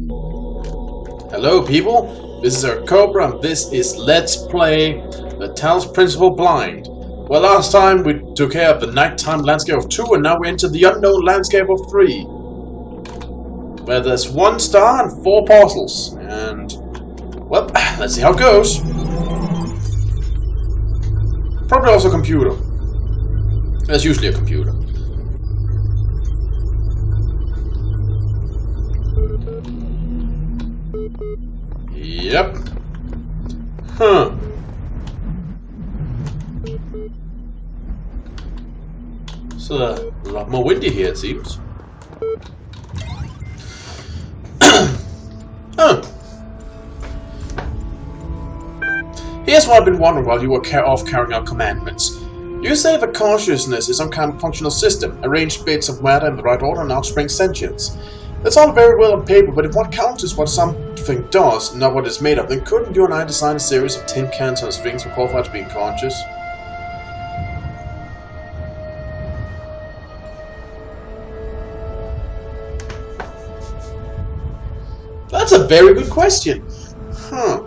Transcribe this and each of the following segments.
Hello people, this is our Cobra and this is Let's Play the Talos Principle Blind. Well, last time we took care of the nighttime landscape of 2 and now we're into the unknown landscape of 3. Where there's 1 star and 4 portals. And, well, let's see how it goes. Probably also a computer. There's usually a computer. Yep. Huh. It's a lot more windy here, it seems. Huh. Here's what I've been wondering while you were off carrying out commandments. You say that consciousness is some kind of functional system, arranged bits of matter in the right order and now springs sentience. That's all very well on paper, but if what counts is what something does, not what it's made of, then couldn't you and I design a series of tin cans on strings for qualified to being conscious? That's a very good question. Huh.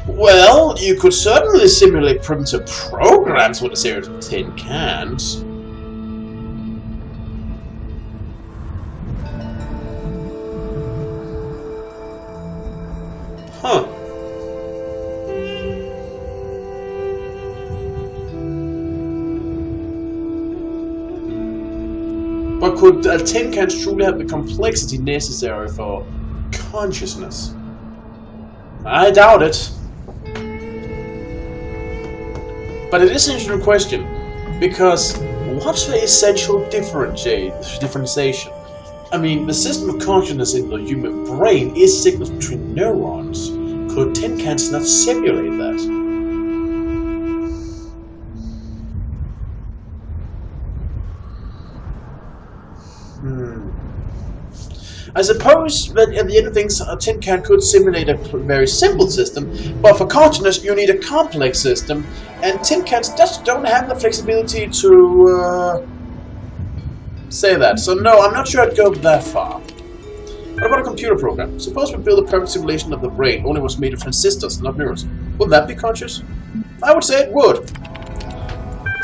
Well, you could certainly simulate primitive programs with a series of tin cans. Huh. But could tin cans truly have the complexity necessary for consciousness? I doubt it. But it is an interesting question, because what's the essential differentiation? I mean, the system of consciousness in the human brain is signals between neurons. Could tin cans not simulate that? I suppose that at the end of things, a tin can could simulate a very simple system, but for consciousness you need a complex system, and tin cans just don't have the flexibility to say that. So no, I'm not sure I'd go that far. What about a computer program? Suppose we build a perfect simulation of the brain, only it was made of transistors, not neurons. Would that be conscious? I would say it would.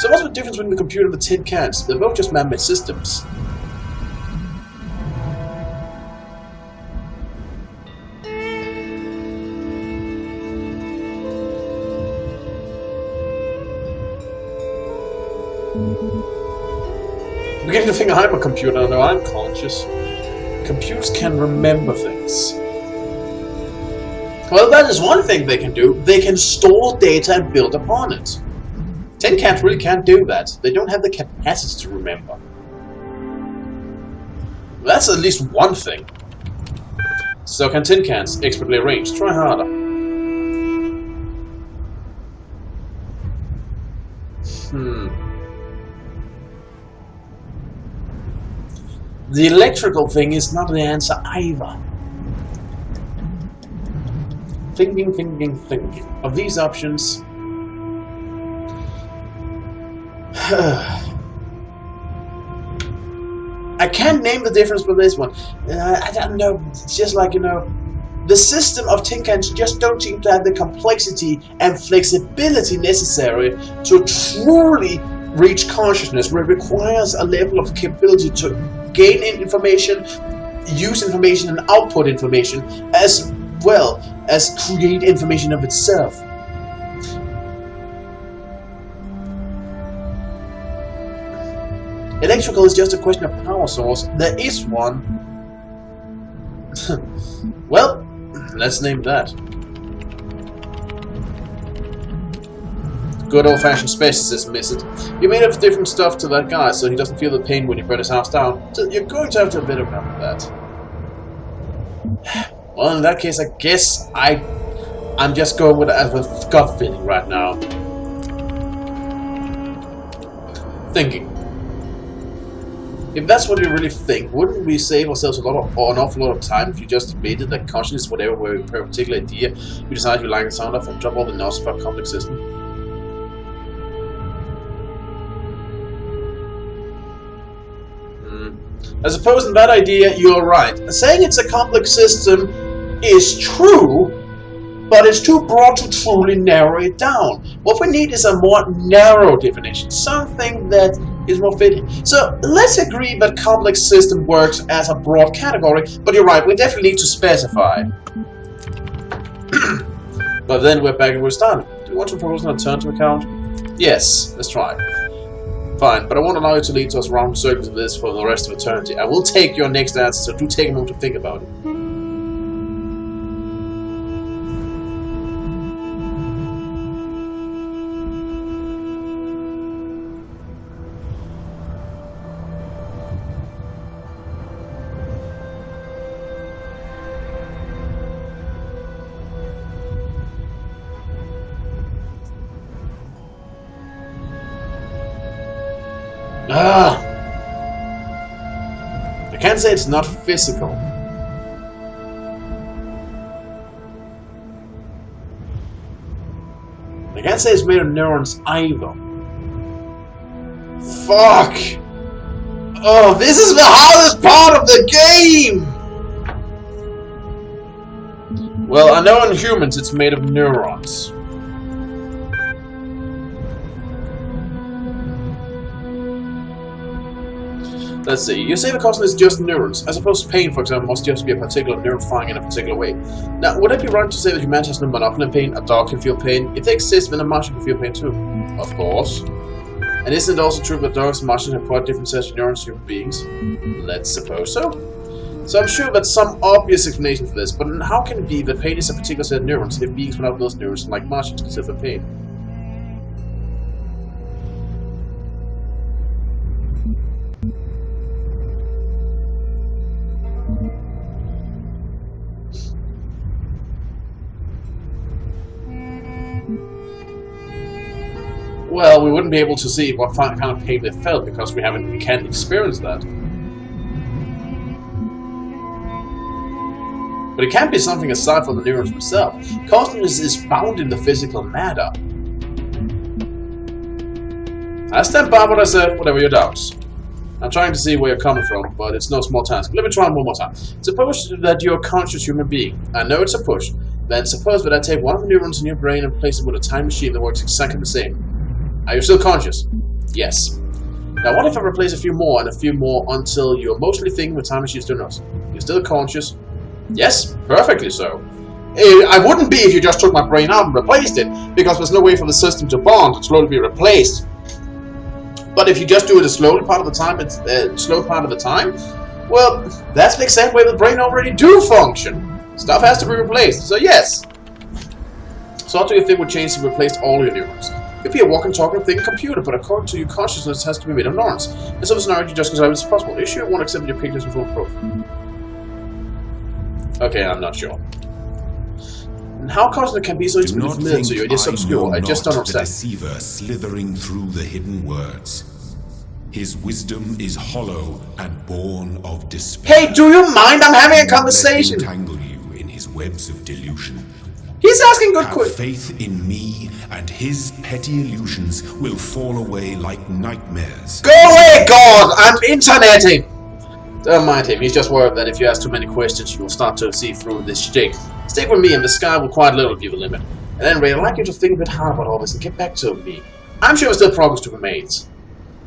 So what's the difference between the computer and the tin cans? They're both just man-made systems. I'm beginning to think I'm a computer, no, I'm conscious. Computers can remember things. Well, that is one thing they can do. They can store data and build upon it. Tin cans really can't do that. They don't have the capacity to remember. That's at least one thing. So can tin cans, expertly arranged. Try harder. The electrical thing is not the answer either. Thinking. Of these options... I can't name the difference for this one. I don't know. It's just like, you know, the system of tin cans just don't seem to have the complexity and flexibility necessary to truly reach consciousness, where it requires a level of capability to gain information, use information, and output information, as well as create information of itself. Electrical is just a question of power source. There is one. Well, let's name that. Good old-fashioned space system, is it? You made up different stuff to that guy, so he doesn't feel the pain when you burn his house down. So you're going to have to admit about that. Well, in that case, I guess I'm just going with a gut feeling right now. Thinking. If that's what you really think, wouldn't we save ourselves an awful lot of time if you just admitted that consciousness is whatever we're per particular idea you decide you like the sound of and drop all the nonsense about complex system? I suppose in that idea you're right. Saying it's a complex system is true, but it's too broad to truly narrow it down. What we need is a more narrow definition, something that is more fitting. So let's agree that complex system works as a broad category, but you're right, we definitely need to specify. But then we're back where we started. Do you want to propose an alternative account? Yes, let's try. Fine, but I won't allow you to lead us around circles of this for the rest of eternity. I will take your next answer, so do take a moment to think about it. I can't say it's not physical. I can't say it's made of neurons either. Fuck! Oh, this is the hardest part of the game! Well, I know in humans it's made of neurons. Let's see, you say the constant is just neurons. I suppose pain, for example, must just be a particular neuron firing in a particular way. Now, would it be right to say that humanity has no monopoly in pain? A dog can feel pain. If they exist, then a Martian can feel pain too. Of course. And isn't it also true that dogs and Martians have quite different sets of neurons to human beings? Let's suppose so. So I'm sure that's some obvious explanation for this, but how can it be that pain is a particular set of neurons if beings without those neurons, like Martians, can suffer pain? Well, we wouldn't be able to see what kind of pain they felt because we can't experience that. But it can't be something aside from the neurons themselves. Consciousness is bound in the physical matter. I stand by what I said, whatever your doubts. I'm trying to see where you're coming from, but it's no small task. Let me try one more time. Suppose that you're a conscious human being. I know it's a push. Then suppose that I take one of the neurons in your brain and place it with a time machine that works exactly the same. Are you still conscious? Yes. Now what if I replace a few more and a few more until you're mostly thinking with time machines do not? You're still conscious? Yes, perfectly so. I wouldn't be if you just took my brain out and replaced it, because there's no way for the system to bond and slowly be replaced. But if you just do it a slow part of the time, well, that's the exact way the brain already do function. Stuff has to be replaced, so yes. So how do you think would change if you replaced all your neurons? You'd be a walking, talking, thinking computer, but according to you, consciousness has to be made of neurons. And so the scenario you just described is possible. You sure won't accept your pictures in full proof? Okay, I'm not sure. And how constant can be so intimately familiar to you? It is obscure. I just don't understand. The deceiver slithering through the hidden words. His wisdom is hollow and born of despair. Hey, do you mind? I'm having a conversation. Let him entangle you in his webs of delusion. He's asking good Have questions. faith in me, and his petty illusions will fall away like nightmares. Go away, God! I'm interneting! Don't mind him. He's just worried that if you ask too many questions, you will start to see through this shtick. Stick with me, and the sky will quite little be the limit. At any rate, I'd like you to think a bit hard about all this and get back to me. I'm sure there's still progress to be made.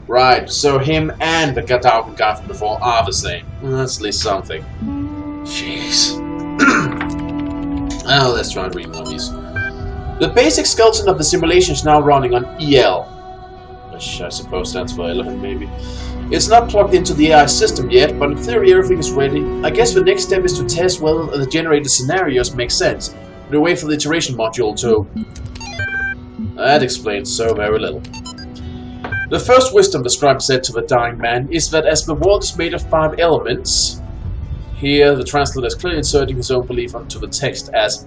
Right, so him and the Gadauken guy from before are the same. Well, that's at least something. Jeez. Oh, let's try and read one of these. The basic skeleton of the simulation is now running on EL, which I suppose stands for elephant maybe. It's not plugged into the AI system yet, but in theory everything is ready. I guess the next step is to test whether the generated scenarios make sense. We wait for the iteration module to... That explains so very little. The first wisdom the scribe said to the dying man is that as the world is made of 5 elements... Here, the translator is clearly inserting his own belief onto the text as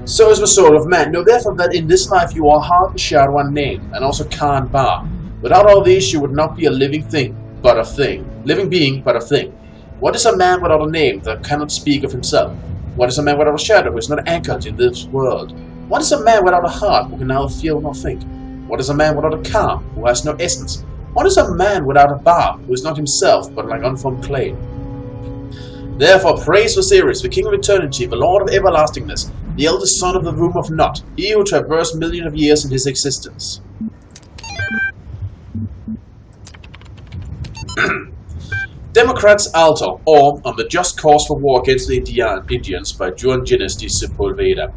so is the soul of man. Know therefore that in this life you are heart and shadow and name, and also Khan Ba. Without all these, you would not be a living thing. but a thing. Living being, but a thing. What is a man without a name that cannot speak of himself? What is a man without a shadow who is not anchored in this world? What is a man without a heart who can neither feel nor think? What is a man without a calm who has no essence? What is a man without a bar who is not himself but like unformed clay? Therefore praise Osiris, the King of Eternity, the Lord of Everlastingness, the eldest son of the womb of Nut, he who traversed millions of years in his existence. Democrats alter, or On the Just Cause for War Against the Indians by Juan Ginés Sepulveda.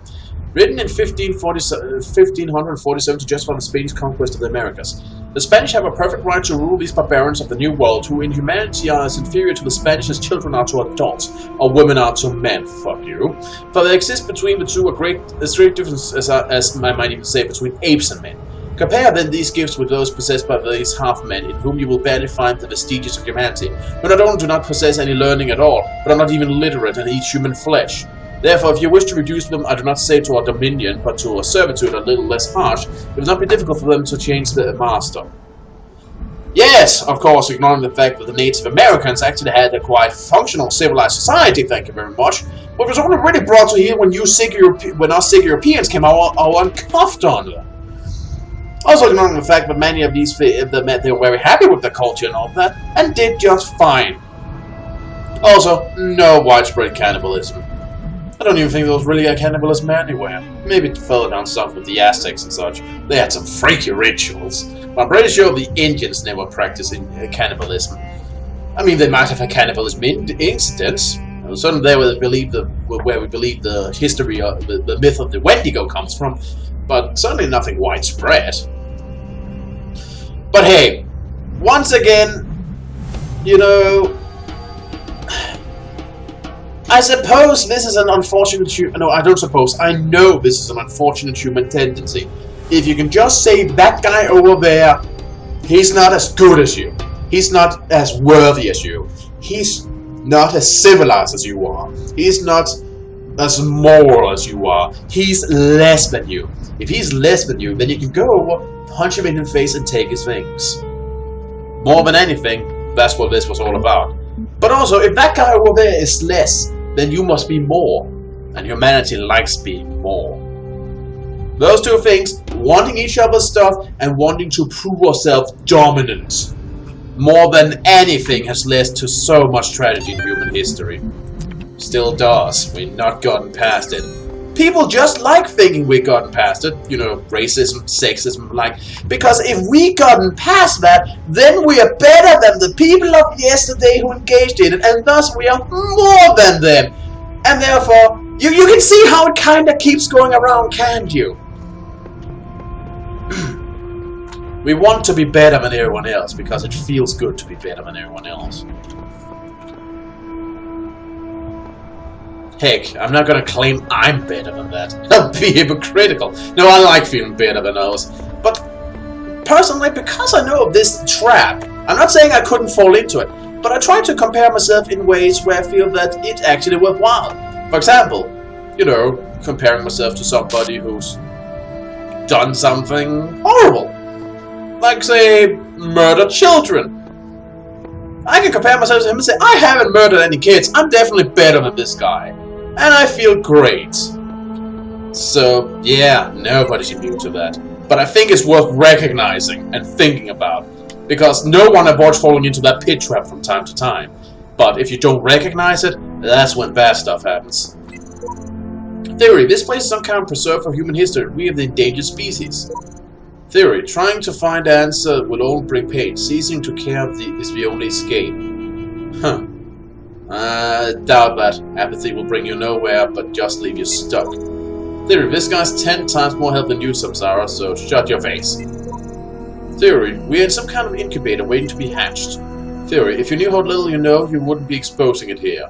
Written in 1547 to justify the Spanish conquest of the Americas. The Spanish have a perfect right to rule these barbarians of the New World, who in humanity are as inferior to the Spanish as children are to adults, or women are to men. Fuck you. For there exists between the two a great difference, as I might even say, between apes and men. Compare then these gifts with those possessed by these half-men, in whom you will barely find the vestiges of humanity, who not only do not possess any learning at all, but are not even literate and eat human flesh. Therefore, if you wish to reduce them, I do not say to a dominion, but to a servitude a little less harsh, it will not be difficult for them to change their master. Yes, of course, ignoring the fact that the Native Americans actually had a quite functional civilized society, thank you very much, but was only really brought to heel when us sick Europeans came and cuffed on them. Also ignoring the fact that many of these they were very happy with their culture and all that, and did just fine. Also, no widespread cannibalism. I don't even think there was really a cannibalism anywhere. Maybe it fell down south with the Aztecs and such. They had some freaky rituals. But I'm pretty sure the Indians never practiced cannibalism. I mean, they might have had cannibalism incidents. Certainly there where we believe the history of the myth of the Wendigo comes from. But certainly nothing widespread. But hey, once again, you know, I suppose this is an unfortunate no, I don't suppose. I know this is an unfortunate human tendency. If you can just say that guy over there, he's not as good as you. He's not as worthy as you. He's not as civilized as you are. He's not as moral as you are. He's less than you. If he's less than you, then you can go punch him in the face and take his things. More than anything, that's what this was all about. But also, if that guy over there is less, then you must be more. And humanity likes being more. Those two things, wanting each other's stuff and wanting to prove ourselves dominant, more than anything has led to so much tragedy in human history. Still does. We've not gotten past it. People just like thinking we've gotten past it. You know, racism, sexism, like. Because if we gotten past that, then we are better than the people of yesterday who engaged in it, and thus we are more than them. And therefore, you can see how it kinda keeps going around, can't you? We want to be better than everyone else, because it feels good to be better than everyone else. Heck, I'm not gonna claim I'm better than that. I'll be hypocritical. No, I like feeling better than others. But, personally, because I know of this trap, I'm not saying I couldn't fall into it, but I try to compare myself in ways where I feel that it's actually worthwhile. For example, you know, comparing myself to somebody who's done something horrible. Like, say, murder children. I can compare myself to him and say, I haven't murdered any kids, I'm definitely better than this guy. And I feel great. So, yeah, nobody's immune to that. But I think it's worth recognizing and thinking about. Because no one avoids falling into that pit trap from time to time. But if you don't recognize it, that's when bad stuff happens. Theory, this place is some kind of preserve for human history. We are the endangered species. Theory, trying to find the answer will only bring pain. Ceasing to care is the only escape. Huh. I doubt that. Apathy will bring you nowhere, but just leave you stuck. Theory, this guy's 10 times more help than you, Samsara, so shut your face. Theory, we're in some kind of incubator waiting to be hatched. Theory, if you knew how little you know, you wouldn't be exposing it here.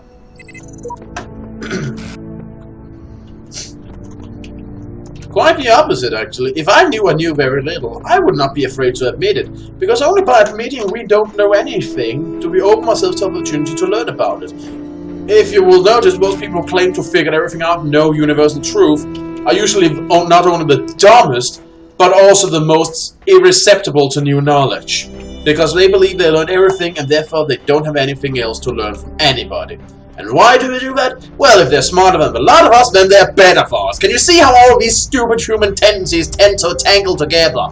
Quite the opposite, actually. If I knew very little, I would not be afraid to admit it, because only by admitting we don't know anything do we open ourselves to the opportunity to learn about it. If you will notice, most people who claim to figure everything out and know universal truth are usually not only the dumbest, but also the most irreceptible to new knowledge. Because they believe they learn everything and therefore they don't have anything else to learn from anybody. And why do they do that? Well, if they're smarter than a lot of us, then they're better for us. Can you see how all of these stupid human tendencies tend to tangle together?